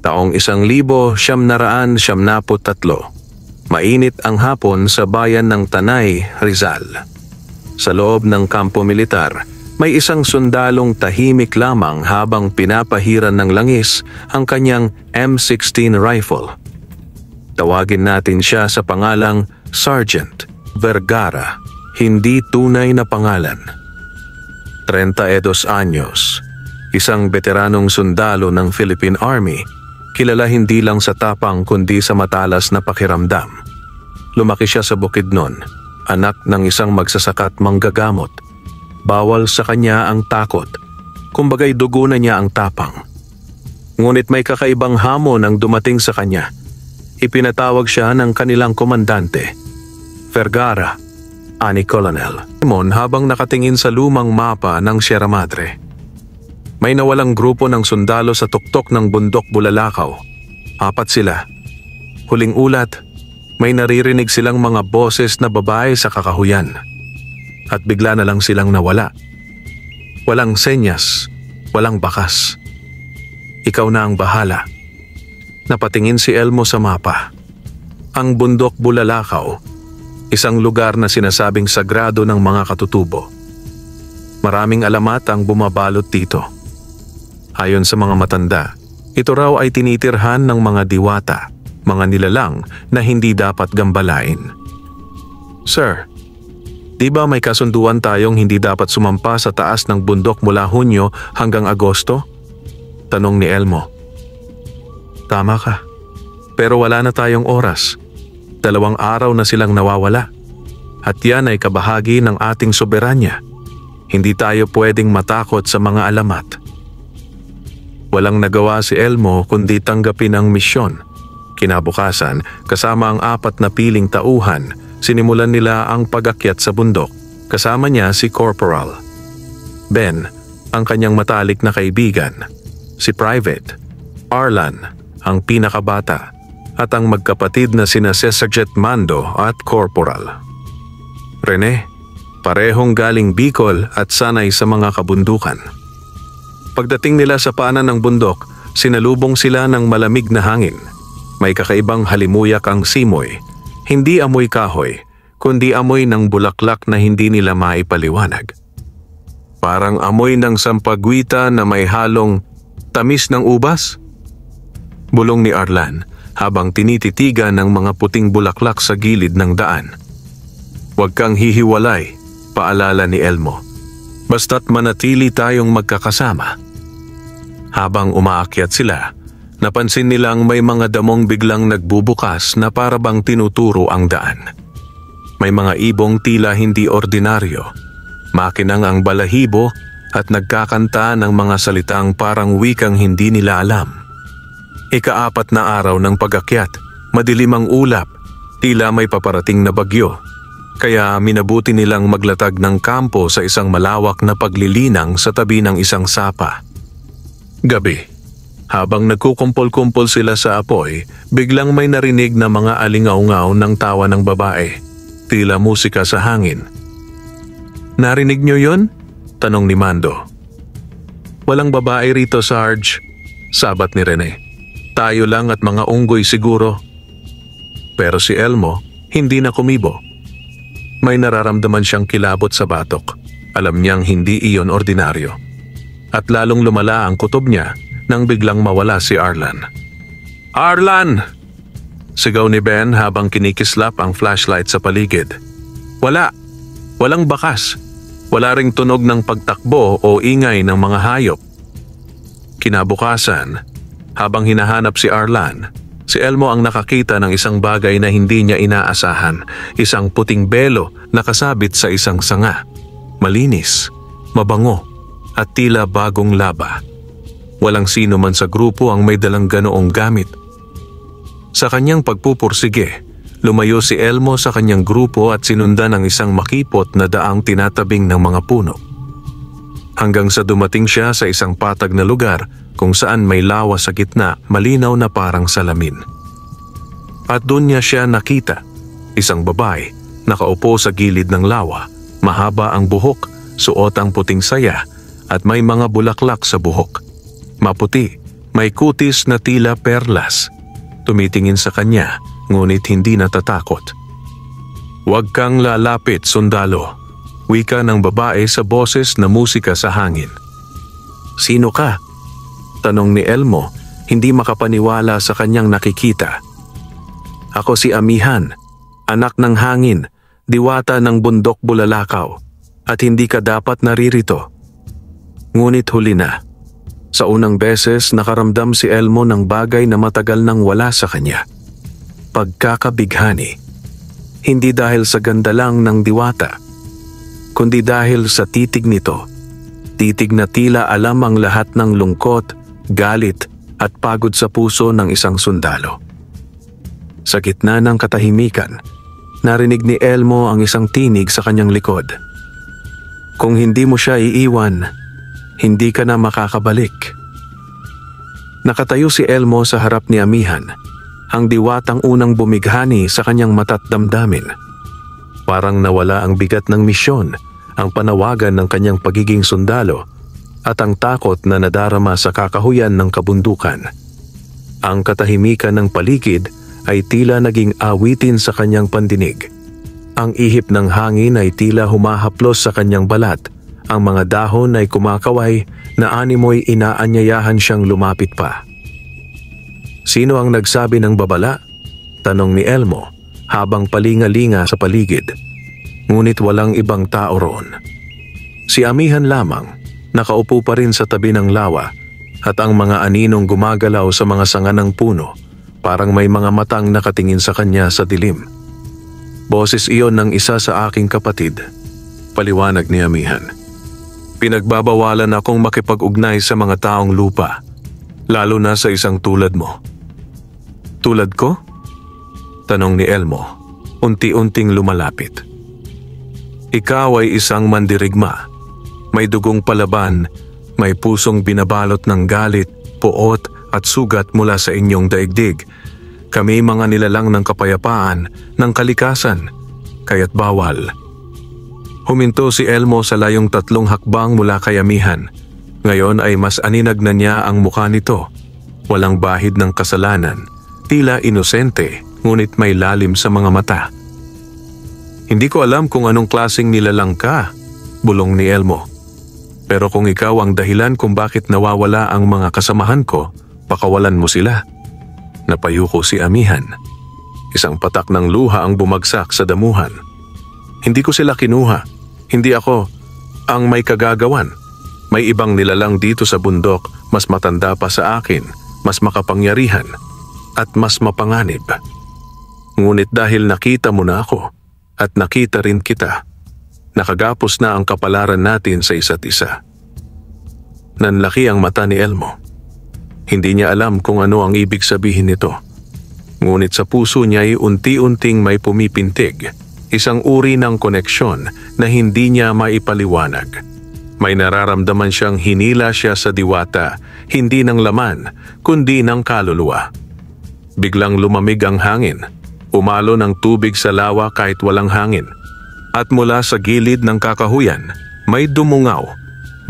Taong 1973. Mainit ang hapon sa bayan ng Tanay, Rizal. Sa loob ng kampo militar, may isang sundalong tahimik lamang habang pinapahiran ng langis ang kanyang M16 rifle. Tawagin natin siya sa pangalang Sergeant Vergara, hindi tunay na pangalan. 32 anyos, isang veteranong sundalo ng Philippine Army, kilala hindi lang sa tapang kundi sa matalas na pakiramdam. Lumaki siya sa Bukidnon, anak ng isang magsasakat manggagamot. Bawal sa kanya ang takot, kumbagay dugo na niya ang tapang. Ngunit may kakaibang hamon ang dumating sa kanya. Ipinatawag siya ng kanilang komandante, Vergara, ani Colonel Simon, habang nakatingin sa lumang mapa ng Sierra Madre. May nawalang grupo ng sundalo sa tuktok ng bundok Bulalakaw. 4 sila. Huling ulat, may naririnig silang mga boses na babae sa kakahuyan. At bigla na lang silang nawala. Walang senyas, walang bakas. Ikaw na ang bahala. Napatingin si Elmo sa mapa. Ang bundok Bulalakaw, isang lugar na sinasabing sagrado ng mga katutubo. Maraming alamat ang bumabalot dito. Ayon sa mga matanda, ito raw ay tinitirhan ng mga diwata, mga nilalang na hindi dapat gambalain. Sir, di ba may kasunduan tayong hindi dapat sumampa sa taas ng bundok mula Hunyo hanggang Agosto? Tanong ni Elmo. Tama ka, pero wala na tayong oras. 2 araw na silang nawawala. At yan ay kabahagi ng ating soberanya. Hindi tayo pwedeng matakot sa mga alamat. Walang nagawa si Elmo kundi tanggapin ang misyon. Kinabukasan, kasama ang 4 na piling tauhan, sinimulan nila ang pag-akyat sa bundok. Kasama niya si Corporal Ben, ang kanyang matalik na kaibigan, si Private Arlan, ang pinakabata, at ang magkapatid na sina Sergeant Mando at Corporal Rene, parehong galing Bicol at sanay sa mga kabundukan. Pagdating nila sa paanan ng bundok, sinalubong sila ng malamig na hangin. May kakaibang halimuyak ang simoy, hindi amoy kahoy, kundi amoy ng bulaklak na hindi nila maipaliwanag. Parang amoy ng sampagwita na may halong tamis ng ubas? Bulong ni Arlan habang tinititigan ng mga puting bulaklak sa gilid ng daan. Huwag kang hihiwalay, paalala ni Elmo. Basta't manatili tayong magkakasama. Habang umaakyat sila, napansin nilang may mga damong biglang nagbubukas na parabang tinuturo ang daan. May mga ibong tila hindi ordinaryo, makinang ang balahibo at nagkakanta ng mga salitang parang wikang hindi nila alam. Ika-4 na araw ng pag-akyat, madilim ang ulap, tila may paparating na bagyo. Kaya minabuti nilang maglatag ng kampo sa isang malawak na paglilinang sa tabi ng isang sapa. Gabi, habang nagkukumpol-kumpol sila sa apoy, biglang may narinig na mga alingaw-ngaw ng tawa ng babae, tila musika sa hangin. Narinig niyo yon? Tanong ni Mando. Walang babae rito, Sarge, sabat ni Rene. Tayo lang at mga unggoy siguro. Pero si Elmo hindi na kumibo. May nararamdaman siyang kilabot sa batok. Alam niyang hindi iyon ordinaryo. At lalong lumala ang kutob niya nang biglang mawala si Arlan. Arlan! Sigaw ni Ben habang kinikislap ang flashlight sa paligid. Wala. Walang bakas. Wala ring tunog ng pagtakbo o ingay ng mga hayop. Kinabukasan, habang hinahanap si Arlan, si Elmo ang nakakita ng isang bagay na hindi niya inaasahan. Isang puting belo na kasabit sa isang sanga. Malinis, mabango, at tila bagong laba. Walang sino man sa grupo ang may dalang ganoong gamit. Sa kanyang pagpupursige, lumayo si Elmo sa kanyang grupo at sinundan ng isang makipot na daang tinatabing ng mga puno. Hanggang sa dumating siya sa isang patag na lugar kung saan may lawa sa gitna, malinaw na parang salamin. At doon niya siya nakita, isang babae, nakaupo sa gilid ng lawa, mahaba ang buhok, suot ang puting saya, at may mga bulaklak sa buhok. Maputi, May kutis na tila perlas. Tumitingin sa kanya, ngunit hindi natatakot. "Huwag kang lalapit, sundalo," wika ng babae sa boses na musika sa hangin. "Sino ka?" tanong ni Elmo, hindi makapaniwala sa kanyang nakikita. "Ako si Amihan, anak ng hangin, diwata ng bundok Bulalakaw, at hindi ka dapat naririto." Ngunit huli na. Sa unang beses nakaramdam si Elmo ng bagay na matagal nang wala sa kanya. Pagkakabighani. Hindi dahil sa ganda lang ng diwata, kundi dahil sa titig nito. Titig na tila alam ang lahat ng lungkot, galit at pagod sa puso ng isang sundalo. Sa gitna ng katahimikan, narinig ni Elmo ang isang tinig sa kanyang likod. "Kung hindi mo siya iiwan, hindi ka na makakabalik." Nakatayo si Elmo sa harap ni Amihan, ang diwatang unang bumighani sa kanyang mata't damdamin. Parang nawala ang bigat ng misyon, ang panawagan ng kanyang pagiging sundalo, at ang takot na nadarama sa kakahuyan ng kabundukan. Ang katahimikan ng paligid ay tila naging awitin sa kanyang pandinig. Ang ihip ng hangin ay tila humahaplos sa kanyang balat. Ang mga dahon ay kumakaway na animoy inaanyayahan siyang lumapit pa. "Sino ang nagsabi ng babala?" tanong ni Elmo habang palingalinga sa paligid. Ngunit walang ibang tao roon. Si Amihan lamang, nakaupo pa rin sa tabi ng lawa, at ang mga aninong gumagalaw sa mga sanga ng puno, parang may mga matang nakatingin sa kanya sa dilim. "Boses iyon ng isa sa aking kapatid," paliwanag ni Amihan. "Pinagbabawalan akong makipag-ugnay sa mga taong lupa, lalo na sa isang tulad mo." "Tulad ko?" tanong ni Elmo, unti-unting lumalapit. "Ikaw ay isang mandirigma. May dugong palaban, may pusong binabalot ng galit, puot at sugat mula sa inyong daigdig. Kami mga nilalang ng kapayapaan, ng kalikasan, kaya't bawal." Huminto si Elmo sa layong 3 hakbang mula kay Amihan. Ngayon ay mas aninag na niya ang mukha nito. Walang bahid ng kasalanan, tila inosente, ngunit may lalim sa mga mata. "Hindi ko alam kung anong klaseng nilalang ka," bulong ni Elmo. "Pero kung ikaw ang dahilan kung bakit nawawala ang mga kasamahan ko, pakawalan mo sila." Napayuko si Amihan. Isang patak ng luha ang bumagsak sa damuhan. "Hindi ko sila kinuha. Hindi ako ang may kagagawan. May ibang nilalang dito sa bundok, mas matanda pa sa akin, mas makapangyarihan, at mas mapanganib. Ngunit dahil nakita mo na ako, at nakita rin kita, nakagapos na ang kapalaran natin sa isa't isa." Nanlaki ang mata ni Elmo. Hindi niya alam kung ano ang ibig sabihin nito. Ngunit sa puso niya ay unti-unting may pumipintig, isang uri ng koneksyon na hindi niya maipaliwanag. May nararamdaman siyang hinila siya sa diwata, hindi ng laman, kundi ng kaluluwa. Biglang lumamig ang hangin, umalo ng tubig sa lawa kahit walang hangin, at mula sa gilid ng kakahuyan, may dumungaw,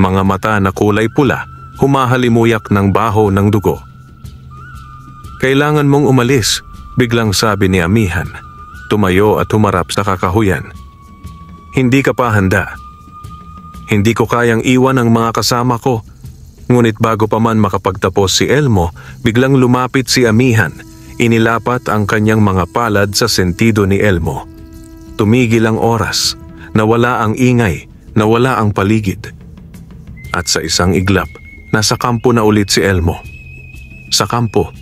mga mata na kulay pula, humahalimuyak ng baho ng dugo. "Kailangan mong umalis," biglang sabi ni Amihan. Tumayo at humarap sa kakahuyan. "Hindi ka pa handa. Hindi ko kayang iwan ang mga kasama ko." Ngunit bago pa man makapagtapos si Elmo, biglang lumapit si Amihan. Inilapat ang kanyang mga palad sa sentido ni Elmo. Tumigil ang oras, nawala ang ingay, nawala ang paligid. At sa isang iglap, nasa kampo na ulit si Elmo. Sa kampo.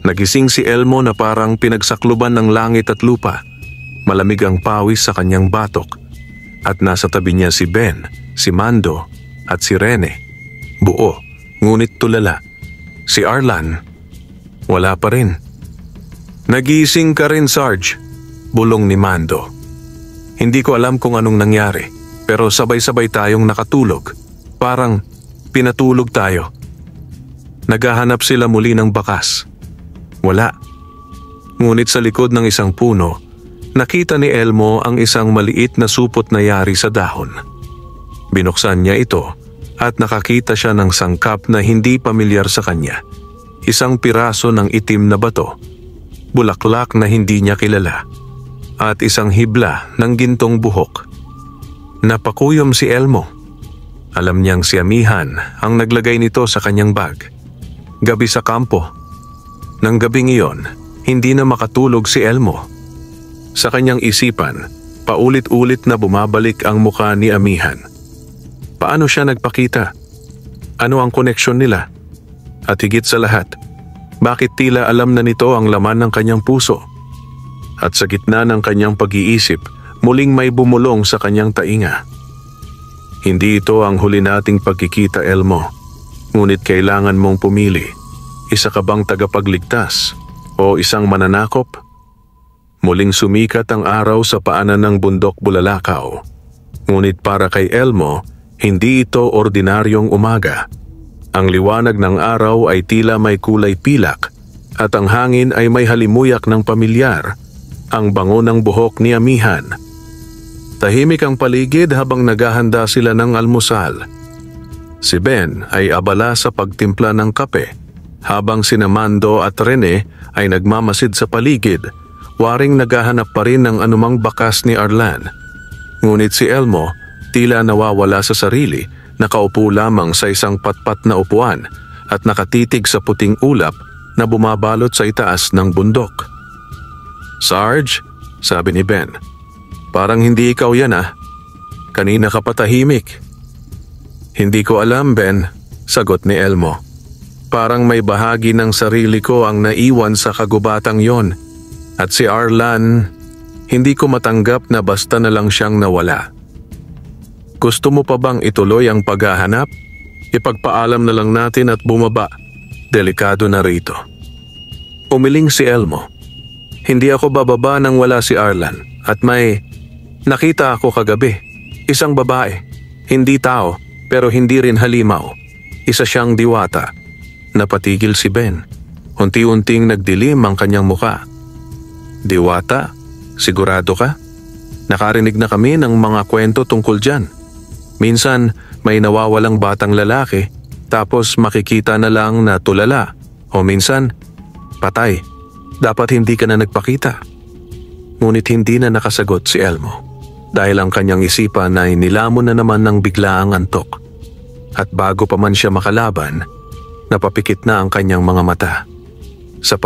Nagising si Elmo na parang pinagsakluban ng langit at lupa. Malamig ang pawis sa kanyang batok. At nasa tabi niya si Ben, si Mando, at si Rene. Buo, ngunit tulala. Si Arlan, wala pa rin. "Nagising ka rin, Sarge," bulong ni Mando. Hindi ko alam kung anong nangyari, pero sabay-sabay tayong nakatulog. Parang pinatulog tayo. Naghahanap sila muli ng bakas. Wala. Ngunit sa likod ng isang puno, nakita ni Elmo ang isang maliit na supot na yari sa dahon. Binuksan niya ito at nakakita siya ng sangkap na hindi pamilyar sa kanya. Isang piraso ng itim na bato, bulaklak na hindi niya kilala, at isang hibla ng gintong buhok. Napakuyom si Elmo. Alam niyang si Amihan ang naglagay nito sa kanyang bag. Gabi sa kampo. Nang gabing iyon, hindi na makatulog si Elmo. Sa kanyang isipan, paulit-ulit na bumabalik ang mukha ni Amihan. Paano siya nagpakita? Ano ang koneksyon nila? At higit sa lahat, bakit tila alam na nito ang laman ng kanyang puso? At sa gitna ng kanyang pag-iisip, muling may bumulong sa kanyang tainga. Hindi ito ang huli nating pagkikita, Elmo. Ngunit kailangan mong pumili. Isa ka bang tagapagligtas o isang mananakop? Muling sumikat ang araw sa paanan ng bundok Bulalakaw. Ngunit para kay Elmo, hindi ito ordinaryong umaga. Ang liwanag ng araw ay tila may kulay pilak at ang hangin ay may halimuyak ng pamilyar, ang bango ng buhok ni Amihan. Tahimik ang paligid habang naghahanda sila ng almusal. Si Ben ay abala sa pagtimpla ng kape, habang sina Mando at Rene ay nagmamasid sa paligid, waring naghahanap pa rin ng anumang bakas ni Arlan. Ngunit si Elmo tila nawawala sa sarili, nakaupo lamang sa isang patpat na upuan at nakatitig sa puting ulap na bumabalot sa itaas ng bundok. "Sarge," sabi ni Ben, "parang hindi ikaw yan ah. Kanina ka patahimik." "Hindi ko alam, Ben," sagot ni Elmo. "Parang may bahagi ng sarili ko ang naiwan sa kagubatang yon. At si Arlan, hindi ko matanggap na basta na lang siyang nawala." "Gusto mo pa bang ituloy ang paghahanap? Ipagpaalam na lang natin at bumaba. Delikado na rito." Umiling si Elmo. "Hindi ako bababa nang wala si Arlan at may nakita ako kagabi. Isang babae, hindi tao pero hindi rin halimaw. Isa siyang diwata." Napatigil si Ben. Unti-unting nagdilim ang kanyang muka. "Diwata? Sigurado ka? Nakarinig na kami ng mga kwento tungkol dyan. Minsan may nawawalang batang lalaki tapos makikita na lang na tulala o minsan patay. Dapat hindi ka na nagpakita." Ngunit hindi na nakasagot si Elmo dahil ang kanyang isipan ay nilamon na naman ng biglaang antok. At bago pa man siya makalaban, napapikit na ang kanyang mga mata. Sa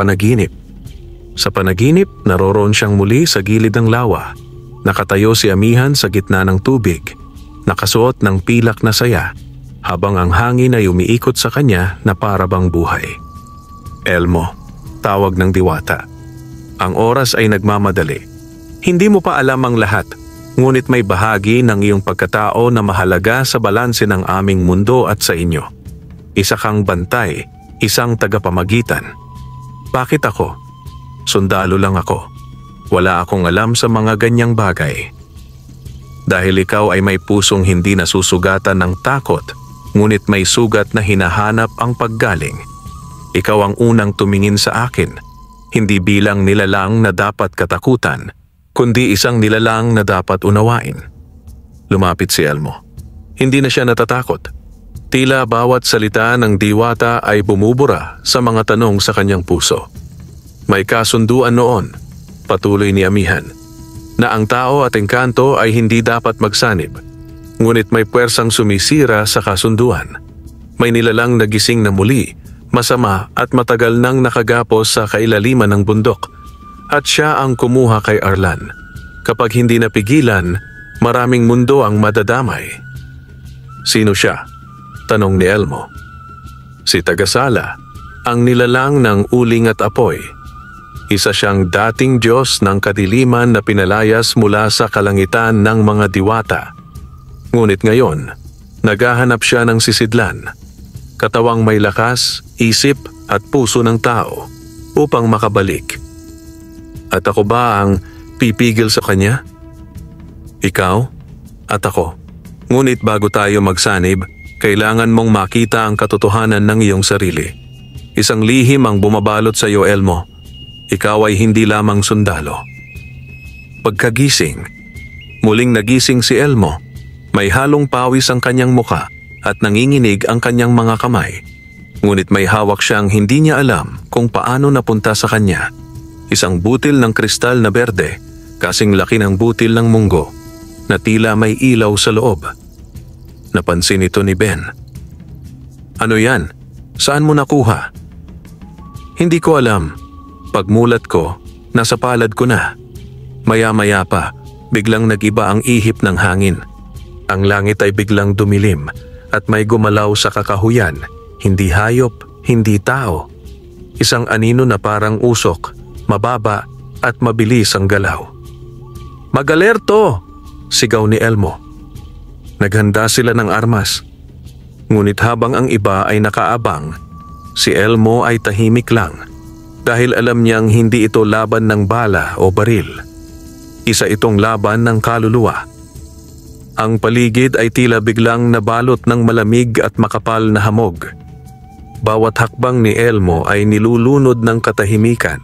panaginip, naroroon siyang muli sa gilid ng lawa. Nakatayo si Amihan sa gitna ng tubig, nakasuot ng pilak na saya, habang ang hangin ay umiikot sa kanya na para bang buhay. "Elmo," tawag ng diwata. "Ang oras ay nagmamadali. Hindi mo pa alam ang lahat, ngunit may bahagi ng iyong pagkatao na mahalaga sa balanse ng aming mundo at sa inyo. Isa kang bantay, isang tagapamagitan. Bakit ako? Sundalo lang ako. Wala akong alam sa mga ganyang bagay. Dahil ikaw ay may pusong hindi nasusugatan ng takot, ngunit may sugat na hinahanap ang paggaling. Ikaw ang unang tumingin sa akin, hindi bilang nilalang na dapat katakutan, kundi isang nilalang na dapat unawain." Lumapit si Elmo. Hindi na siya natatakot. Tila bawat salita ng diwata ay bumubura sa mga tanong sa kanyang puso. May kasunduan noon, patuloy ni Amihan, na ang tao at engkanto ay hindi dapat magsanib, ngunit may puwersang sumisira sa kasunduan. May nilalang nagising na muli, masama at matagal nang nakagapos sa kailaliman ng bundok, at siya ang kumuha kay Arlan. Kapag hindi napigilan, maraming mundo ang madadamay. "Sino siya?" tanong ni Elmo. "Si Tagasala, ang nilalang ng uling at apoy. Isa siyang dating Diyos ng kadiliman na pinalayas mula sa kalangitan ng mga diwata. Ngunit ngayon, naghahanap siya ng sisidlan, katawang may lakas, isip at puso ng tao upang makabalik. At ako ba ang pipigil sa kanya? Ikaw at ako. Ngunit bago tayo magsanib, kailangan mong makita ang katotohanan ng iyong sarili. Isang lihim ang bumabalot sa iyo, Elmo. Ikaw ay hindi lamang sundalo." Pagkagising, muling nagising si Elmo. May halong pawis ang kanyang muka at nanginginig ang kanyang mga kamay. Ngunit may hawak siyang hindi niya alam kung paano napunta sa kanya. Isang butil ng kristal na berde, kasing laki ng butil ng munggo, na tila may ilaw sa loob. Napansin ito ni Ben. "Ano yan? Saan mo nakuha?" "Hindi ko alam. Pagmulat ko, nasa palad ko na." Maya-maya pa, biglang nag-iba ang ihip ng hangin. Ang langit ay biglang dumilim at may gumalaw sa kakahuyan. Hindi hayop, hindi tao. Isang anino na parang usok, mababa at mabilis ang galaw. "Mag-alerto!" sigaw ni Elmo. Naghanda sila ng armas. Ngunit habang ang iba ay nakaabang, si Elmo ay tahimik lang dahil alam niyang hindi ito laban ng bala o baril. Isa itong laban ng kaluluwa. Ang paligid ay tila biglang nabalot ng malamig at makapal na hamog. Bawat hakbang ni Elmo ay nilulunod ng katahimikan,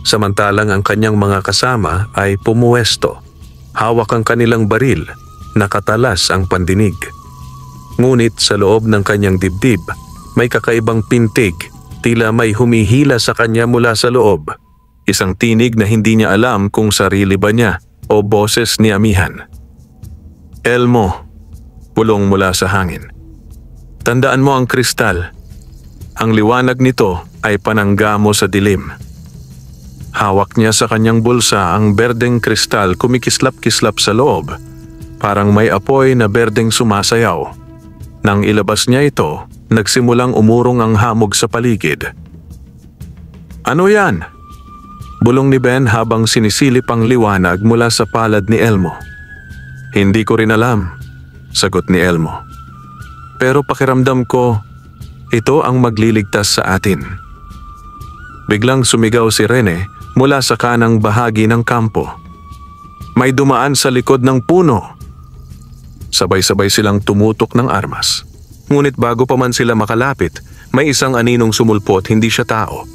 samantalang ang kanyang mga kasama ay pumuwesto. Hawak ang kanilang baril, nakatalas ang pandinig. Ngunit sa loob ng kanyang dibdib, may kakaibang pintig, tila may humihila sa kanya mula sa loob. Isang tinig na hindi niya alam kung sarili ba niya o boses ni amihan. "Elmo," pulong mula sa hangin. "Tandaan mo ang kristal. Ang liwanag nito ay panangga mo sa dilim." Hawak niya sa kanyang bulsa ang berdeng kristal, kumikislap-kislap sa loob. Parang may apoy na berdeng sumasayaw. Nang ilabas niya ito, nagsimulang umurong ang hamog sa paligid. "Ano yan?" bulong ni Ben habang sinisilip ang liwanag mula sa palad ni Elmo. "Hindi ko rin alam," sagot ni Elmo. "Pero pakiramdam ko, ito ang magliligtas sa atin." Biglang sumigaw si Rene mula sa kanang bahagi ng kampo. "May dumaan sa likod ng puno!" Sabay-sabay silang tumutok ng armas. Ngunit bago pa man sila makalapit, may isang aninong sumulpot, hindi siya tao.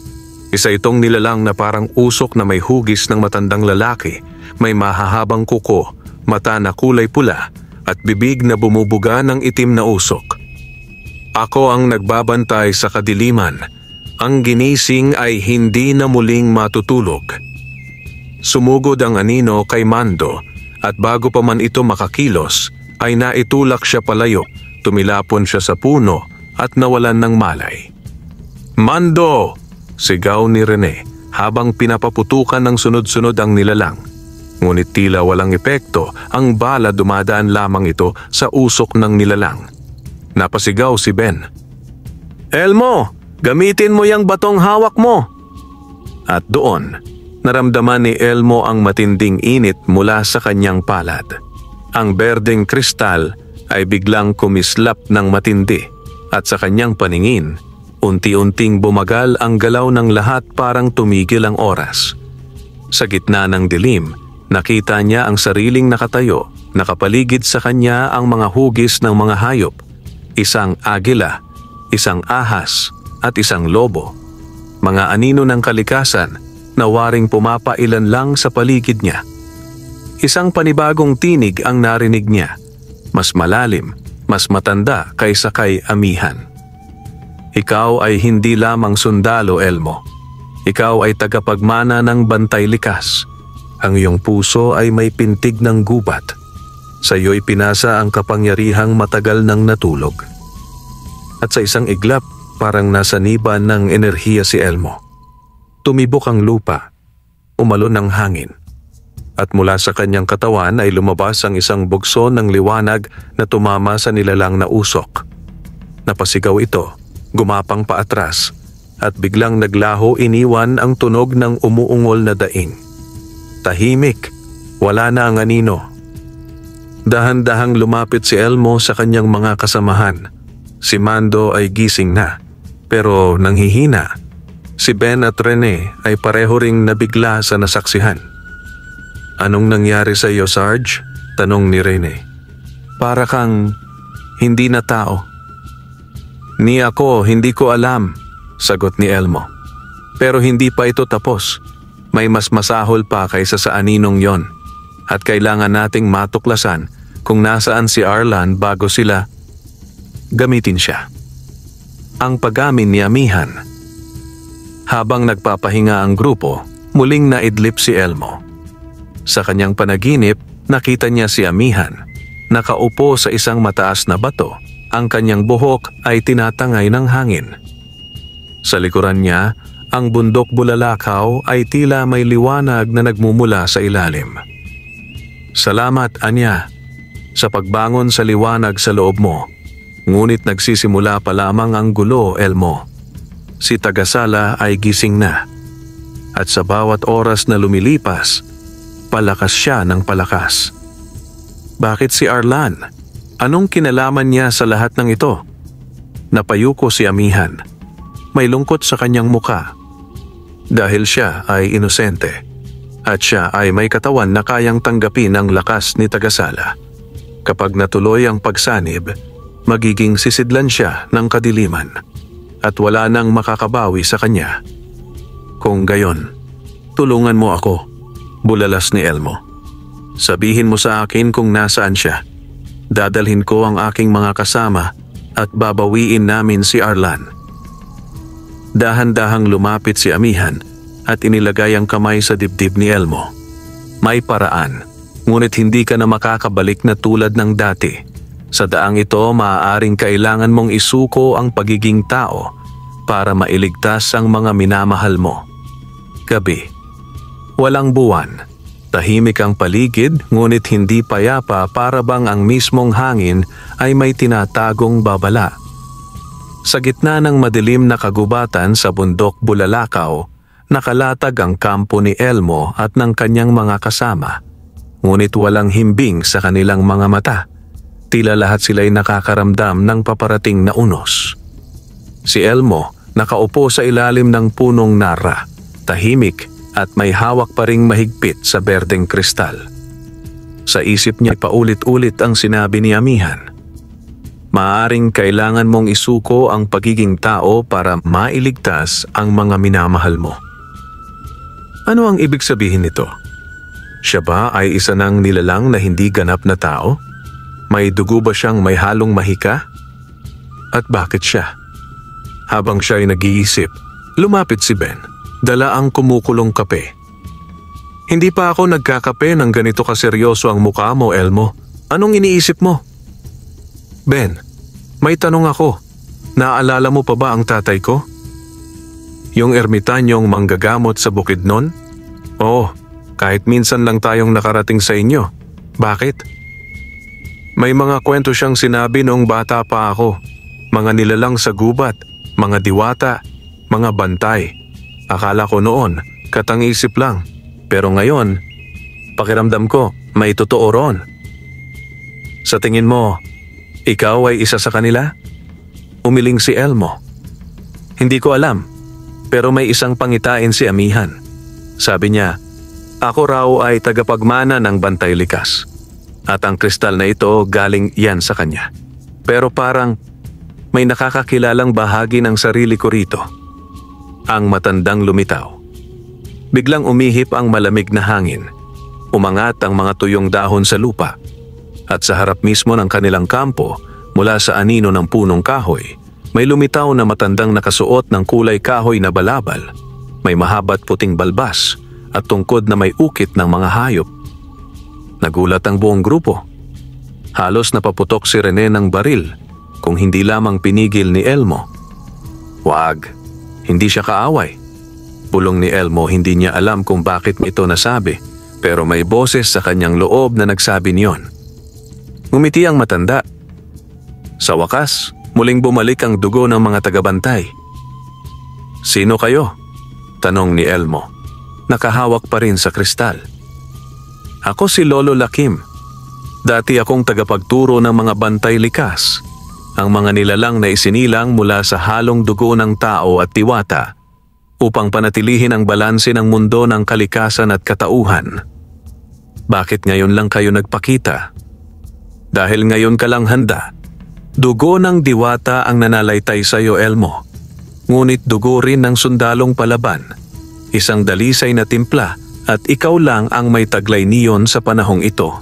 Isa itong nilalang na parang usok na may hugis ng matandang lalaki, may mahahabang kuko, mata na kulay pula, at bibig na bumubuga ng itim na usok. "Ako ang nagbabantay sa kadiliman. Ang ginising ay hindi na muling matutulog." Sumugod ang anino kay Mando at bago pa man ito makakilos ay naitulak siya palayo, tumilapon siya sa puno at nawalan ng malay. "Mando!" sigaw ni Rene habang pinapaputukan ng sunod-sunod ang nilalang. Ngunit tila walang epekto, ang bala dumadaan lamang ito sa usok ng nilalang. Napasigaw si Ben. "Elmo! Gamitin mo yung batong hawak mo!" At doon, naramdaman ni Elmo ang matinding init mula sa kanyang palad. Ang berdeng kristal ay biglang kumislap ng matindi at sa kanyang paningin, unti-unting bumagal ang galaw ng lahat, parang tumigil ang oras. Sa gitna ng dilim, nakita niya ang sariling nakatayo, nakapaligid sa kanya ang mga hugis ng mga hayop, isang agila, isang ahas, at isang lobo. Mga anino ng kalikasan na waring pumapailan lang sa paligid niya. Isang panibagong tinig ang narinig niya, mas malalim, mas matanda kaysa kay amihan. "Ikaw ay hindi lamang sundalo, Elmo. Ikaw ay tagapagmana ng bantay likas. Ang iyong puso ay may pintig ng gubat. Sa iyo ipinasa ang kapangyarihang matagal nang natulog." At sa isang iglap, parang nasa niba ng enerhiya si Elmo. Tumibok ang lupa, umalon ng hangin, at mula sa kanyang katawan ay lumabas ang isang bugso ng liwanag na tumama sa nilalang na usok. Napasigaw ito, gumapang paatras, at biglang naglaho, iniwan ang tunog ng umuungol na daing. Tahimik, wala na ang anino. Dahan-dahang lumapit si Elmo sa kanyang mga kasamahan. Si Mando ay gising na, pero nanghihina. Si Ben at Rene ay pareho ring nabigla sa nasaksihan. "Anong nangyari sa iyo, Sarge?" tanong ni Rene. "Para kang hindi na tao." "Ni ako, hindi ko alam," sagot ni Elmo. "Pero hindi pa ito tapos. May mas masahol pa kaysa sa aninong yon. At kailangan nating matuklasan kung nasaan si Arlan bago sila." gamitin siya. Ang pag-amin ni Amihan. Habang nagpapahinga ang grupo, muling naidlip si Elmo. Sa kanyang panaginip, nakita niya si Amihan. Nakaupo sa isang mataas na bato. Ang kanyang buhok ay tinatangay ng hangin. Sa likuran niya, ang bundok bulalakaw ay tila may liwanag na nagmumula sa ilalim. Salamat, Anya, sa pagbangon sa liwanag sa loob mo. Ngunit nagsisimula pa lamang ang gulo, Elmo. Si Tagasala ay gising na. At sa bawat oras na lumilipas, palakas siya ng palakas. Bakit si Arlan? Anong kinalaman niya sa lahat ng ito? Napayuko si Amihan. May lungkot sa kanyang muka. Dahil siya ay inosente. At siya ay may katawan na kayang tanggapin ang lakas ni Tagasala. Kapag natuloy ang pagsanib, magiging sisidlan siya ng kadiliman at wala nang makakabawi sa kanya. Kung gayon, tulungan mo ako, bulalas ni Elmo. Sabihin mo sa akin kung nasaan siya. Dadalhin ko ang aking mga kasama at babawiin namin si Arlan. Dahan-dahang lumapit si Amihan at inilagay ang kamay sa dibdib ni Elmo. May paraan, ngunit hindi ka na makakabalik na tulad ng dati. Sa daang ito, maaaring kailangan mong isuko ang pagiging tao para mailigtas ang mga minamahal mo. Gabi. Walang buwan. Tahimik ang paligid, ngunit hindi payapa para bang ang mismong hangin ay may tinatagong babala. Sa gitna ng madilim na kagubatan sa bundok bulalakaw, nakalatag ang kampo ni Elmo at ng kanyang mga kasama. Ngunit walang himbing sa kanilang mga mata. Tila lahat sila'y nakakaramdam ng paparating na unos. Si Elmo nakaupo sa ilalim ng punong nara, tahimik at may hawak pa ring mahigpit sa berdeng kristal. Sa isip niya paulit-ulit ang sinabi ni Amihan. Maaring kailangan mong isuko ang pagiging tao para mailigtas ang mga minamahal mo. Ano ang ibig sabihin nito? Siya ba ay isa ng nilalang na hindi ganap na tao? May dugo ba siyang may halong mahika? At bakit siya? Habang siya ay nag-iisip, lumapit si Ben. Dala ang kumukulong kape. Hindi pa ako nagkakape ng ganito kaseryoso ang mukha mo, Elmo. Anong iniisip mo? Ben, may tanong ako. Naaalala mo pa ba ang tatay ko? Yung ermitanyong manggagamot sa Bukidnon? Oo, kahit minsan lang tayong nakarating sa inyo. Bakit? May mga kwento siyang sinabi noong bata pa ako. Mga nilalang sa gubat, mga diwata, mga bantay. Akala ko noon, katang-isip lang. Pero ngayon, pakiramdam ko, may totoo ron. Sa tingin mo, ikaw ay isa sa kanila? Umiling si Elmo. Hindi ko alam, pero may isang pangitain si Amihan. Sabi niya, ako raw ay tagapagmana ng Bantay Likas. At ang kristal na ito galing yan sa kanya. Pero parang may nakakakilalang bahagi ng sarili ko rito. Ang matandang lumitaw. Biglang umihip ang malamig na hangin. Umangat ang mga tuyong dahon sa lupa. At sa harap mismo ng kanilang kampo, mula sa anino ng punong kahoy, may lumitaw na matandang nakasuot ng kulay kahoy na balabal. May mahaba't puting balbas at tungkod na may ukit ng mga hayop. Nagulat ang buong grupo. Halos napaputok si Rene ng baril kung hindi lamang pinigil ni Elmo. Wag, hindi siya kaaway. Bulong ni Elmo, hindi niya alam kung bakit ito nasabi, pero may boses sa kanyang loob na nagsabi niyon. Ngumiti ang matanda. Sa wakas, muling bumalik ang dugo ng mga tagabantay. Sino kayo? Tanong ni Elmo. Nakahawak pa rin sa kristal. Ako si Lolo Lakim. Dati akong tagapagturo ng mga bantay likas. Ang mga nilalang na isinilang mula sa halong dugo ng tao at diwata upang panatilihin ang balanse ng mundo ng kalikasan at katauhan. Bakit ngayon lang kayo nagpakita? Dahil ngayon ka lang handa. Dugo ng diwata ang nanalaitay sa iyo, Elmo. Ngunit dugo rin ng sundalong palaban. Isang dalisay na timpla at ikaw lang ang may taglay niyon sa panahong ito.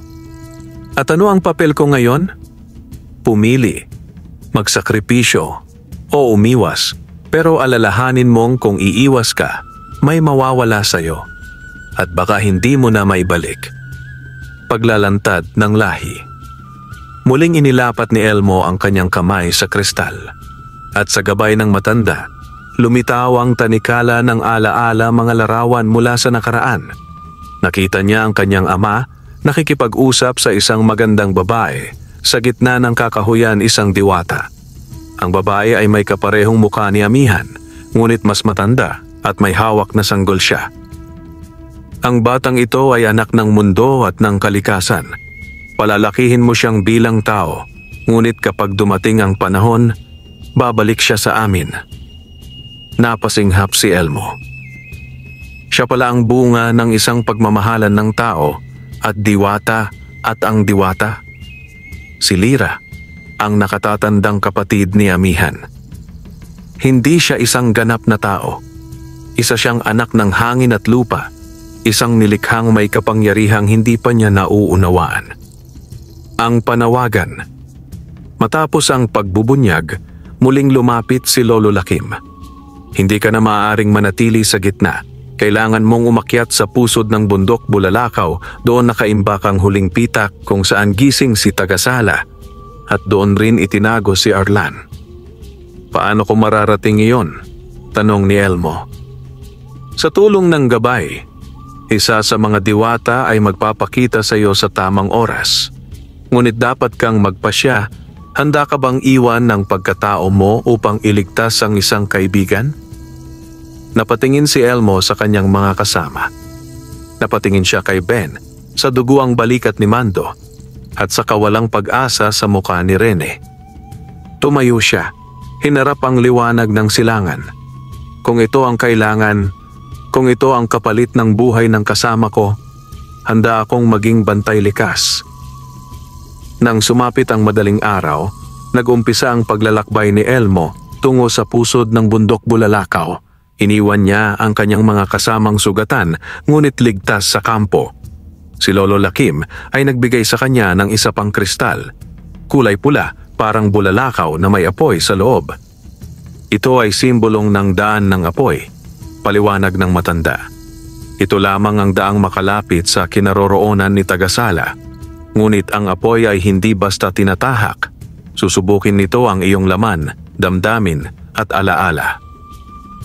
At ano ang papel ko ngayon? Pumili. magsakripisyo, o umiwas, pero alalahanin mong kung iiwas ka, may mawawala sa'yo at baka hindi mo na maibalik. Paglalantad ng lahi. Muling inilapat ni Elmo ang kanyang kamay sa kristal at sa gabay ng matanda, lumitaw ang tanikala ng alaala mga larawan mula sa nakaraan. Nakita niya ang kanyang ama nakikipag-usap sa isang magandang babae sa gitna ng kakahuyan isang diwata. Ang babae ay may kaparehong mukha ni Amihan, ngunit mas matanda at may hawak na sanggol siya. Ang batang ito ay anak ng mundo at ng kalikasan. Palalakihin mo siyang bilang tao, ngunit kapag dumating ang panahon, babalik siya sa amin. Napasinghap si Elmo. Siya pala ang bunga ng isang pagmamahalan ng tao at diwata at ang diwata. Si Lyra, ang nakatatandang kapatid ni Amihan. Hindi siya isang ganap na tao. Isa siyang anak ng hangin at lupa, isang nilikhang may kapangyarihang hindi pa niya nauunawaan. Ang panawagan. Matapos ang pagbubunyag, muling lumapit si Lolo Lakim. Hindi ka na maaaring manatili sa gitna. Kailangan mong umakyat sa pusod ng bundok Bulalakaw, doon nakaimbak ang huling pitak kung saan gising si Tagasala. At doon rin itinago si Arlan. Paano ko mararating iyon? Tanong ni Elmo. Sa tulong ng gabay, isa sa mga diwata ay magpapakita sa iyo sa tamang oras. Ngunit dapat kang magpasya, handa ka bang iwan ng pagkatao mo upang iligtas ang isang kaibigan? Napatingin si Elmo sa kanyang mga kasama. Napatingin siya kay Ben, sa duguang balikat ni Mando, at sa kawalang pag-asa sa mukha ni Rene. Tumayo siya, hinarap ang liwanag ng silangan. Kung ito ang kailangan, kung ito ang kapalit ng buhay ng kasama ko, handa akong maging bantay likas. Nang sumapit ang madaling araw, nag-umpisa ang paglalakbay ni Elmo tungo sa pusod ng bundok Bulalakaw. Iniwan niya ang kanyang mga kasamang sugatan, ngunit ligtas sa kampo. Si Lolo Lakim ay nagbigay sa kanya ng isa pang kristal. Kulay pula, parang bulalakaw na may apoy sa loob. Ito ay simbolong ng daan ng apoy, paliwanag ng matanda. Ito lamang ang daang makalapit sa kinaroroonan ni Tagasala. Ngunit ang apoy ay hindi basta tinatahak. Susubukin nito ang iyong laman, damdamin at alaala.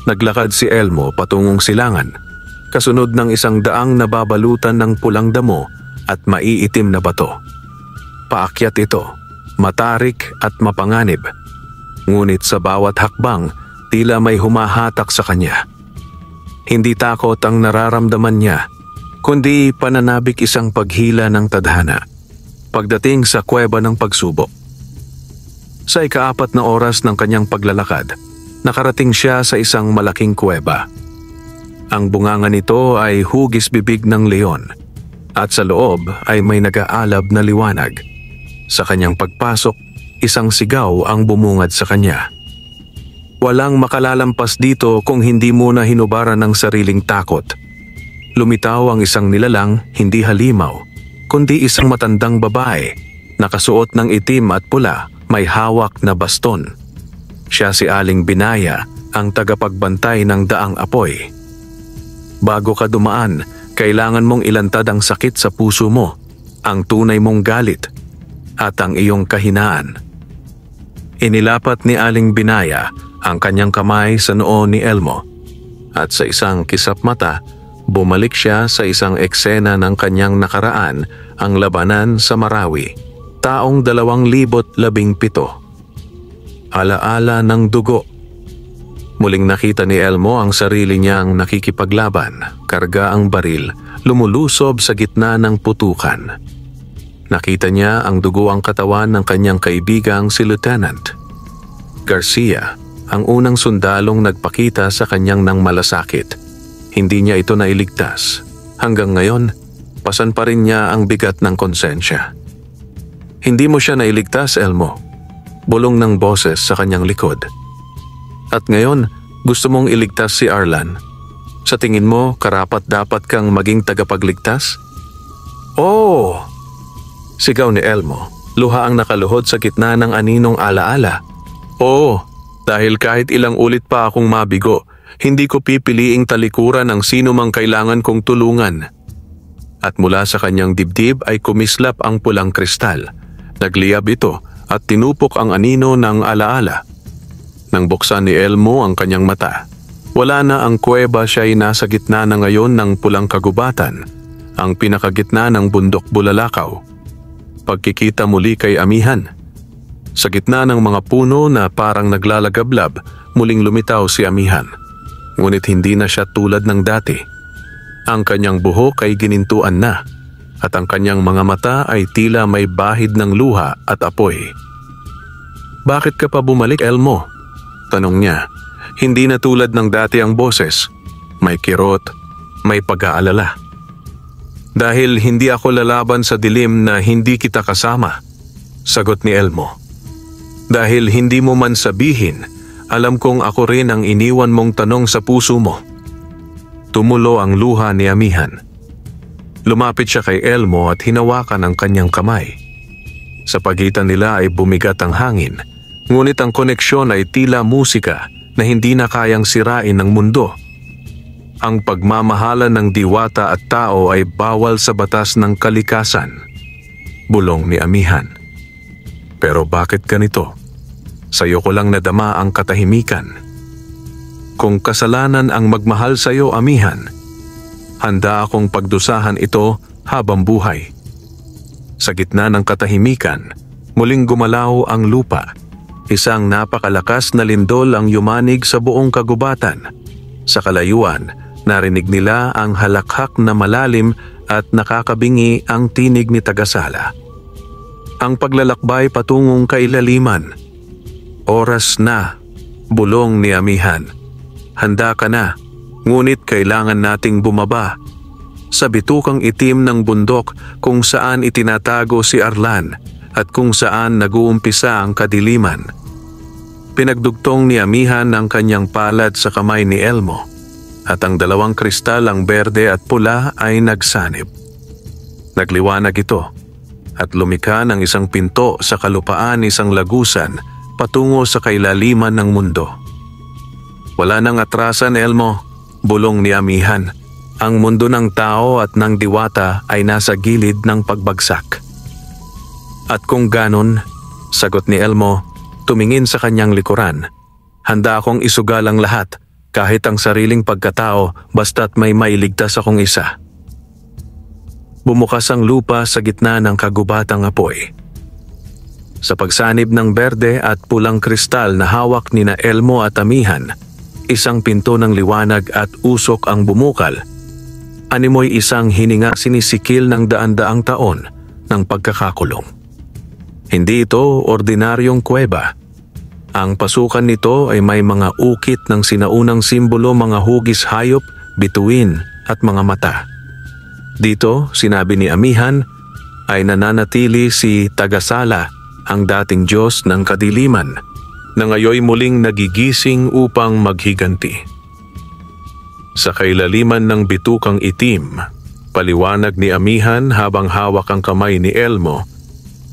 Naglakad si Elmo patungong silangan, kasunod ng isang daang nababalutan ng pulang damo at maiitim na bato. Paakyat ito, matarik at mapanganib. Ngunit sa bawat hakbang, tila may humahatak sa kanya. Hindi takot ang nararamdaman niya, kundi pananabik isang paghila ng tadhana. Pagdating sa kuweba ng pagsubok. Sa ika-4 na oras ng kanyang paglalakad, nakarating siya sa isang malaking kuweba. Ang bunganga nito ay hugis bibig ng leon at sa loob ay may nag-aalab na liwanag. Sa kanyang pagpasok, isang sigaw ang bumungad sa kanya. Walang makalalampas dito kung hindi muna hinubaran ng sariling takot. Lumitaw ang isang nilalang, hindi halimaw, kundi isang matandang babae, nakasuot ng itim at pula, may hawak na baston. Siya si Aling Binaya, ang tagapagbantay ng daang apoy. Bago ka dumaan, kailangan mong ilantad ang sakit sa puso mo, ang tunay mong galit, at ang iyong kahinaan. Inilapat ni Aling Binaya ang kanyang kamay sa noo ni Elmo, at sa isang kisap mata, bumalik siya sa isang eksena ng kanyang nakaraan, ang labanan sa Marawi, taong 2017. Alaala ng dugo. Muling nakita ni Elmo ang sarili niyang nakikipaglaban, karga ang baril, lumulusob sa gitna ng putukan. Nakita niya ang duguang katawan ng kanyang kaibigang si Lieutenant Garcia, ang unang sundalong nagpakita sa kanyang nang malasakit. Hindi niya ito nailigtas. Hanggang ngayon, pasan pa rin niya ang bigat ng konsensya. Hindi mo siya nailigtas, Elmo. Bulong ng boses sa kanyang likod. At ngayon, gusto mong iligtas si Arlan. Sa tingin mo, karapat-dapat kang maging tagapagligtas? Oh! Sigaw ni Elmo, luha ang nakaluhod sa gitna ng aninong alaala Oo, dahil kahit ilang ulit pa akong mabigo, hindi ko pipiliing talikuran ang sino mang kailangan kong tulungan. At mula sa kanyang dibdib ay kumislap ang pulang kristal. Nagliyab ito at tinupok ang anino ng alaala. Nang buksan ni Elmo ang kanyang mata, wala na ang kuweba, siya ay nasa gitna na ngayon ng pulang kagubatan, ang pinakagitna ng bundok Bulalakaw. Pagkikita muli kay Amihan. Sa gitna ng mga puno na parang naglalagablab, muling lumitaw si Amihan. Ngunit hindi na siya tulad ng dati. Ang kanyang buhok ay ginintuan na at ang kanyang mga mata ay tila may bahid ng luha at apoy. "Bakit ka pa bumalik, Elmo?" tanong niya. Hindi na tulad ng dati ang boses. May kirot, may pag-aalala. "Dahil hindi ako lalaban sa dilim na hindi kita kasama," sagot ni Elmo. "Dahil hindi mo man sabihin, alam kong ako rin ang iniwan mong tanong sa puso mo." Tumulo ang luha ni Amihan. Lumapit siya kay Elmo at hinawakan ang kanyang kamay. Sa pagitan nila ay bumigat ang hangin, ngunit ang koneksyon ay tila musika na hindi na kayang sirain ng mundo. Ang pagmamahalan ng diwata at tao ay bawal sa batas ng kalikasan, bulong ni Amihan. "Pero bakit ganito? Sa'yo ko lang nadama ang katahimikan. Kung kasalanan ang magmahal sa'yo, Amihan, handa akong pagdusahan ito habang buhay." Sa gitna ng katahimikan, muling gumalaw ang lupa. Isang napakalakas na lindol ang yumanig sa buong kagubatan. Sa kalayuan, narinig nila ang halakhak na malalim at nakakabingi ang tinig ni Tagasala. Ang paglalakbay patungong kailaliman. "Oras na," bulong ni Amihan. "Handa ka na, ngunit kailangan nating bumaba sa bitukang itim ng bundok kung saan itinatago si Arlan at kung saan nag-uumpisa ang kadiliman." Pinagdugtong ni Amihan ang kanyang palad sa kamay ni Elmo at ang dalawang kristal, ang berde at pula, ay nagsanib. Nagliwanag ito at lumikha ng isang pinto sa kalupaan, isang lagusan patungo sa kailaliman ng mundo. "Wala nang atrasan, Elmo," bulong ni Amihan. "Ang mundo ng tao at ng diwata ay nasa gilid ng pagbagsak." "At kung ganon," sagot ni Elmo, tumingin sa kanyang likuran, "handa akong isugal ang lahat, kahit ang sariling pagkatao, basta't may mailigtas akong isa." Bumukas ang lupa sa gitna ng kagubatang apoy. Sa pagsanib ng berde at pulang kristal na hawak ni na Elmo at Amihan, isang pinto ng liwanag at usok ang bumukal. Animoy isang hininga sinisikil ng daan-daang taon ng pagkakakulong. Hindi ito ordinaryong kuweba. Ang pasukan nito ay may mga ukit ng sinaunang simbolo, mga hugis hayop, bituin at mga mata. Dito, sinabi ni Amihan, ay nananatili si Tagasala, ang dating Diyos ng kadiliman, na ngayoy muling nagigising upang maghiganti. Sa kailaliman ng bitukang itim, paliwanag ni Amihan habang hawak ang kamay ni Elmo,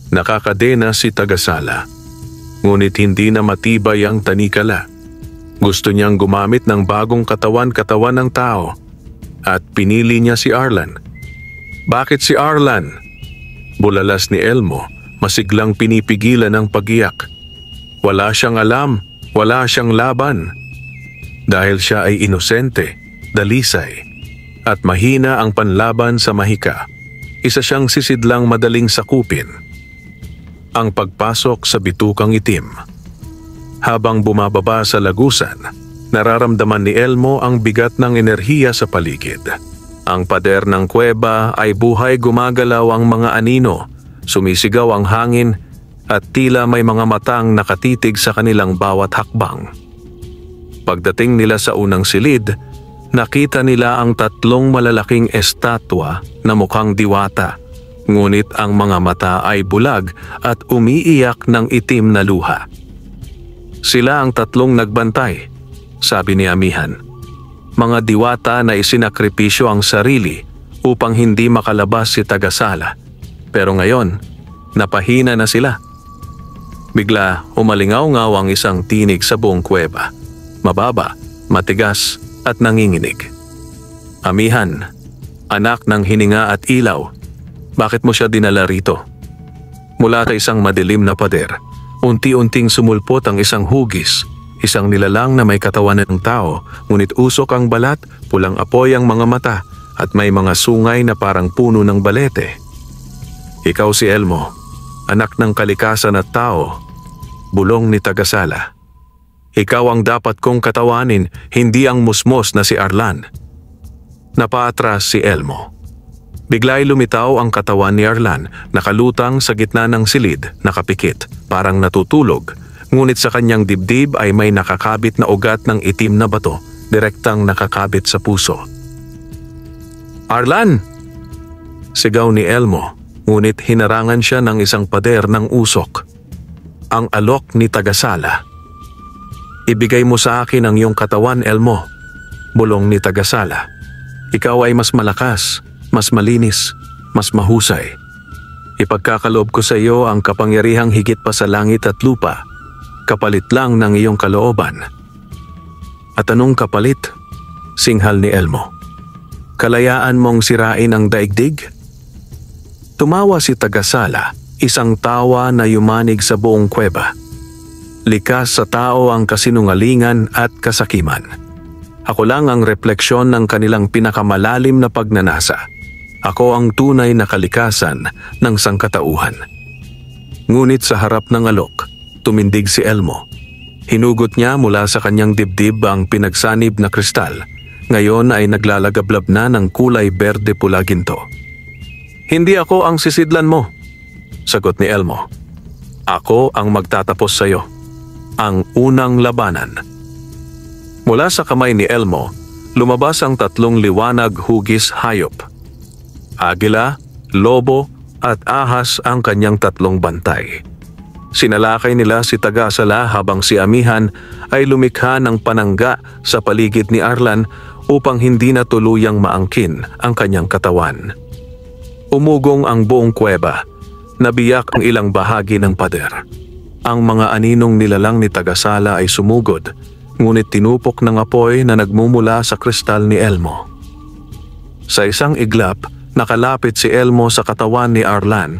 nakakadena si Tagasala. Ngunit hindi na matibay ang tanikala. Gusto niyang gumamit ng bagong katawan ng tao at pinili niya si Arlan. "Bakit si Arlan?" Bulalas ni Elmo, masiglang pinipigilan ang pagiyak. Wala siyang alam, wala siyang laban. Dahil siya ay inosente, dalisay, at mahina ang panlaban sa mahika. Isa siyang sisidlang madaling sakupin. Ang pagpasok sa bitukang itim. Habang bumababa sa lagusan, nararamdaman ni Elmo ang bigat ng enerhiya sa paligid. Ang pader ng kuweba ay buhay, gumagalaw ang mga anino, sumisigaw ang hangin, at tila may mga matang nakatitig sa kanilang bawat hakbang. Pagdating nila sa unang silid, nakita nila ang 3 malalaking estatwa na mukhang diwata. Ngunit ang mga mata ay bulag at umiiyak ng itim na luha. Sila ang 3 nagbantay, sabi ni Amihan. Mga diwata na isinakripisyo ang sarili upang hindi makalabas si Tagasala. Pero ngayon, napahina na sila. Bigla umalingaw-ngaw ang isang tinig sa buong kuweba. Mababa, matigas at nanginginig. Amihan, anak ng hininga at ilaw, bakit mo siya dinala rito? Mula sa isang madilim na pader, unti-unting sumulpot ang isang hugis, isang nilalang na may katawan ng tao, ngunit usok ang balat, pulang apoy ang mga mata, at may mga sungay na parang puno ng balete. Ikaw si Elmo, anak ng kalikasan at tao, bulong ni Tagasala. Ikaw ang dapat kong katawanin, hindi ang musmos na si Arlan. Napaatras si Elmo. Bigla'y lumitaw ang katawan ni Arlan, nakalutang sa gitna ng silid, nakapikit, parang natutulog, ngunit sa kanyang dibdib ay may nakakabit na ugat ng itim na bato, direktang nakakabit sa puso. Arlan! Sigaw ni Elmo, ngunit hinarangan siya ng isang pader ng usok. Ang alok ni Tagasala. Ibigay mo sa akin ang iyong katawan, Elmo, bulong ni Tagasala. Ikaw ay mas malakas, mas malinis, mas mahusay. Ipagkakaloob ko sa iyo ang kapangyarihang higit pa sa langit at lupa, kapalit lang ng iyong kalooban. At anong kapalit? Singhal ni Elmo. Kalayaan mong sirain ang daigdig? Tumawa si Tagasala, isang tawa na yumanig sa buong kuweba. Likas sa tao ang kasinungalingan at kasakiman. Ako lang ang refleksyon ng kanilang pinakamalalim na pagnanasa. Ako ang tunay na kalikasan ng sangkatauhan. Ngunit sa harap ng alok, tumindig si Elmo. Hinugot niya mula sa kanyang dibdib ang pinagsanib na kristal. Ngayon ay naglalagablab na ng kulay berde pula ginto. Hindi ako ang sisidlan mo, sagot ni Elmo. Ako ang magtatapos sa iyo. Ang unang labanan. Mula sa kamay ni Elmo, lumabas ang tatlong liwanag hugis hayop. Agila, lobo at ahas ang kanyang tatlong bantay. Sinalakay nila si Tagasala habang si Amihan ay lumikha ng panangga sa paligid ni Arlan upang hindi na tuluyang maangkin ang kanyang katawan. Umugong ang buong kuweba, nabiyak ang ilang bahagi ng pader. Ang mga aninong nilalang ni Tagasala ay sumugod, ngunit tinupok ng apoy na nagmumula sa kristal ni Elmo. Sa isang iglap, nakalapit si Elmo sa katawan ni Arlan.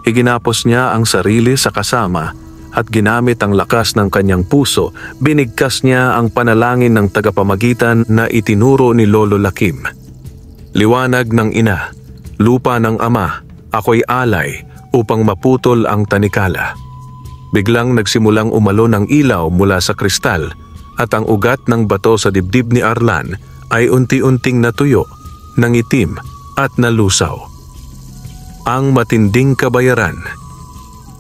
Iginapos niya ang sarili sa kasama at ginamit ang lakas ng kanyang puso, binigkas niya ang panalangin ng tagapamagitan na itinuro ni Lolo Lakim. Liwanag ng ina, lupa ng ama, ako'y alay upang maputol ang tanikala. Biglang nagsimulang umalo ng ilaw mula sa kristal at ang ugat ng bato sa dibdib ni Arlan ay unti-unting natuyo, nangitim at nalusaw. Ang matinding kabayaran.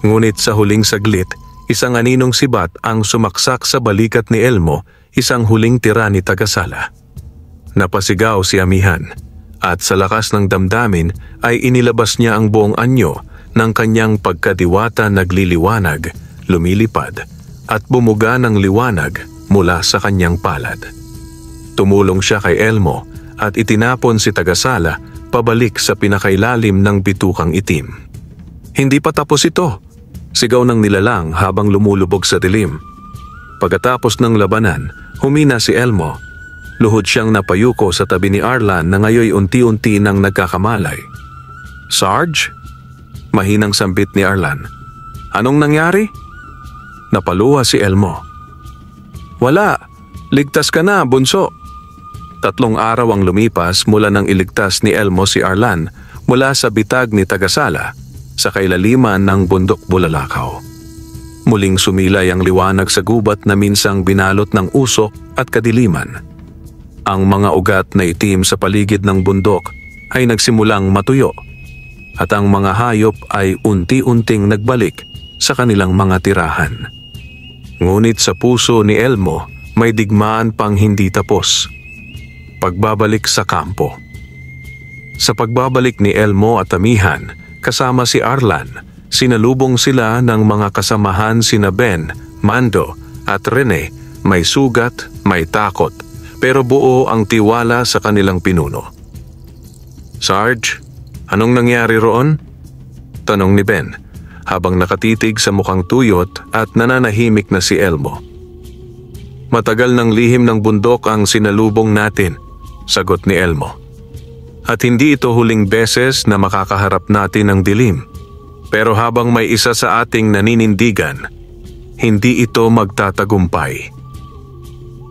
Ngunit sa huling saglit, isang aninong sibat ang sumaksak sa balikat ni Elmo, isang huling tira ni Tagasala. Napasigaw si Amihan at sa lakas ng damdamin ay inilabas niya ang buong anyo ng kanyang pagkadiwata nagliliwanag, lumilipad at bumuga ng liwanag mula sa kanyang palad. Tumulong siya kay Elmo at itinapon si Tagasala pabalik sa pinakailalim ng bitukang itim. Hindi pa tapos ito, sigaw ng nilalang habang lumulubog sa dilim. Pagkatapos ng labanan, humina si Elmo. Luhod siyang napayuko sa tabi ni Arlan na ngayoy unti-unti nang nagkakamalay. Sarge? Mahinang sambit ni Arlan. Anong nangyari? Napaluha si Elmo. Wala, ligtas ka na, bunso. 3 araw ang lumipas mula nang iligtas ni Elmo si Arlan mula sa bitag ni Tagasala sa kailaliman ng bundok Bulalakaw. Muling sumilay ang liwanag sa gubat na minsang binalot ng usok at kadiliman. Ang mga ugat na itim sa paligid ng bundok ay nagsimulang matuyo at ang mga hayop ay unti-unting nagbalik sa kanilang mga tirahan. Ngunit sa puso ni Elmo may digmaan pang hindi tapos. Pagbabalik sa kampo. Sa pagbabalik ni Elmo at Amihan, kasama si Arlan, sinalubong sila ng mga kasamahan sina Ben, Mando at Rene. May sugat, may takot, pero buo ang tiwala sa kanilang pinuno. Sarge, anong nangyari roon? Tanong ni Ben. habang nakatitig sa mukhang tuyot at nananahimik na si Elmo. Matagal ng lihim ng bundok ang sinalubong natin, sagot ni Elmo. At hindi ito huling beses na makakaharap natin ng dilim. Pero habang may isa sa ating naninindigan, hindi ito magtatagumpay.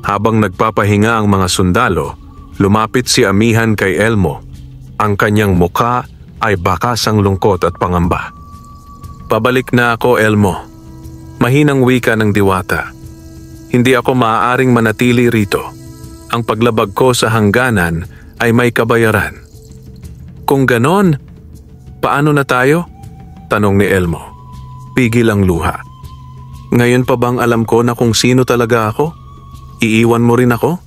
Habang nagpapahinga ang mga sundalo, lumapit si Amihan kay Elmo. Ang kanyang mukha ay bakas ang lungkot at pangamba. Pabalik na ako, Elmo. Mahinang wika ng diwata. Hindi ako maaaring manatili rito. Ang paglabag ko sa hangganan ay may kabayaran. Kung ganon, paano na tayo? Tanong ni Elmo. Pigil ang luha. Ngayon pa bang alam ko na kung sino talaga ako? Iiwan mo rin ako?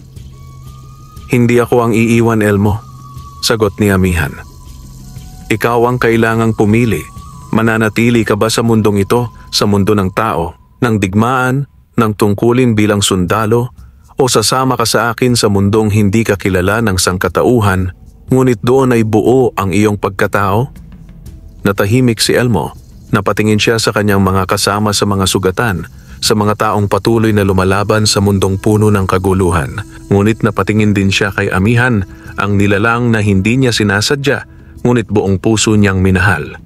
Hindi ako ang iiwan, Elmo, sagot ni Amihan. Ikaw ang kailangang pumili. Mananatili ka ba sa mundong ito, sa mundo ng tao, ng digmaan, ng tungkulin bilang sundalo, o sasama ka sa akin sa mundong hindi ka kilala ng sangkatauhan, ngunit doon ay buo ang iyong pagkatao? Natahimik si Elmo. Napatingin siya sa kanyang mga kasama sa mga sugatan, sa mga taong patuloy na lumalaban sa mundong puno ng kaguluhan. Ngunit napatingin din siya kay Amihan, ang nilalang na hindi niya sinasadya, ngunit buong puso niyang minahal.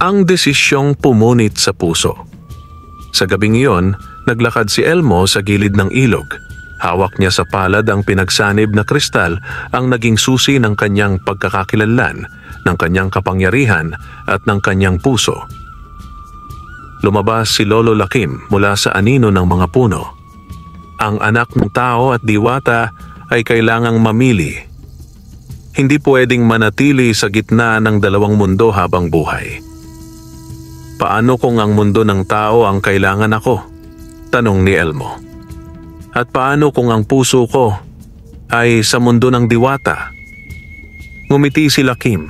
Ang desisyong pumunit sa puso. Sa gabing iyon, naglakad si Elmo sa gilid ng ilog. Hawak niya sa palad ang pinagsanib na kristal, ang naging susi ng kanyang pagkakakilanlan, ng kanyang kapangyarihan at ng kanyang puso. Lumabas si Lolo Lakim mula sa anino ng mga puno. Ang anak ng tao at diwata ay kailangang mamili. Hindi pwedeng manatili sa gitna ng dalawang mundo habang buhay. Paano kung ang mundo ng tao ang kailangan ako? Tanong ni Elmo. At paano kung ang puso ko ay sa mundo ng diwata? Ngumiti si Lakim.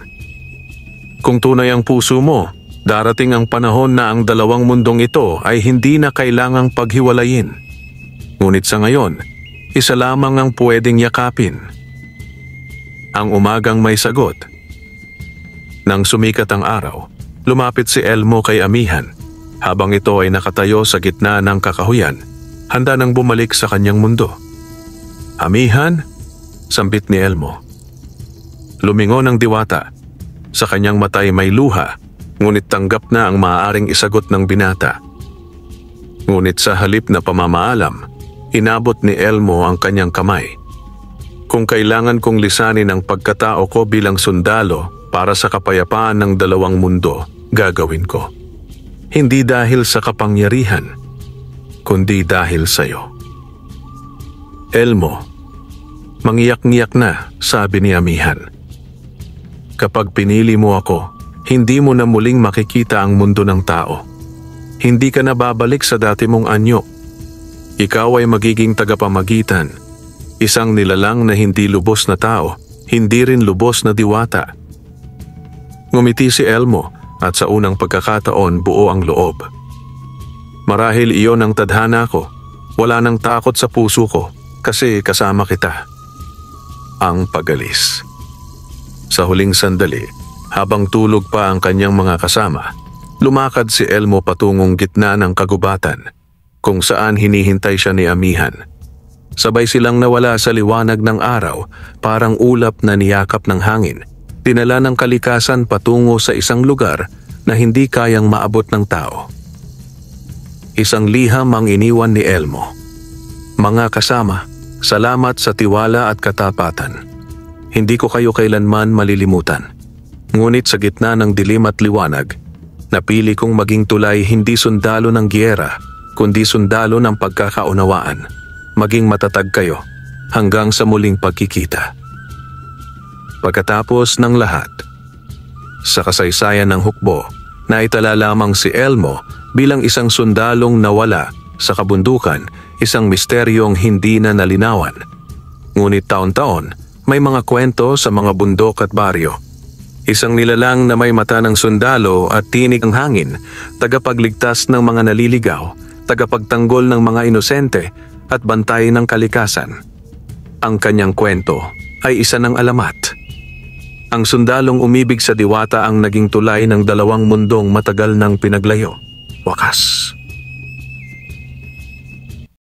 Kung tunay ang puso mo, darating ang panahon na ang dalawang mundong ito ay hindi na kailangang paghiwalayin. Ngunit sa ngayon, isa lamang ang pwedeng yakapin. Ang umagang may sagot. Nang sumikat ang araw, lumapit si Elmo kay Amihan. Habang ito ay nakatayo sa gitna ng kakahuyan, handa nang bumalik sa kanyang mundo. Amihan, sambit ni Elmo. Lumingon ang diwata. Sa kanyang matay may luha, ngunit tanggap na ang maaaring isagot ng binata. Ngunit sa halip na pamamaalam, inabot ni Elmo ang kanyang kamay. Kung kailangan kong lisanin ang pagkatao ko bilang sundalo para sa kapayapaan ng dalawang mundo, gagawin ko. Hindi dahil sa kapangyarihan, kundi dahil sa iyo. Elmo, mangiyak-ngiyak na, sabi ni Amihan. Kapag pinili mo ako, hindi mo na muling makikita ang mundo ng tao. Hindi ka na babalik sa dati mong anyo. Ikaw ay magiging tagapamagitan, isang nilalang na hindi lubos na tao, hindi rin lubos na diwata. Ngumiti si Elmo at sa unang pagkakataon buo ang loob. Marahil iyon ang tadhana ko. Wala nang takot sa puso ko kasi kasama kita. Ang pagalis. Sa huling sandali, habang tulog pa ang kanyang mga kasama, lumakad si Elmo patungong gitna ng kagubatan, kung saan hinihintay siya ni Amihan. Sabay silang nawala sa liwanag ng araw, parang ulap na niyakap ng hangin. Dinala ng kalikasan patungo sa isang lugar na hindi kayang maabot ng tao. Isang liham ang iniwan ni Elmo. Mga kasama, salamat sa tiwala at katapatan. Hindi ko kayo kailanman malilimutan. Ngunit sa gitna ng dilim at liwanag, napili kong maging tulay hindi sundalo ng giyera, kundi sundalo ng pagkakaunawaan. Maging matatag kayo hanggang sa muling pagkikita. Pagkatapos ng lahat, sa kasaysayan ng hukbo, naitala lamang si Elmo bilang isang sundalong nawala sa kabundukan, isang misteryong hindi na nalinawan. Ngunit taon-taon, may mga kwento sa mga bundok at baryo. Isang nilalang na may mata ng sundalo at tinig ng hangin, tagapagligtas ng mga naliligaw, tagapagtanggol ng mga inosente at bantay ng kalikasan. Ang kanyang kwento ay isa ng alamat. Ang sundalong umibig sa diwata ang naging tulay ng dalawang mundong matagal nang pinaglayo. Wakas.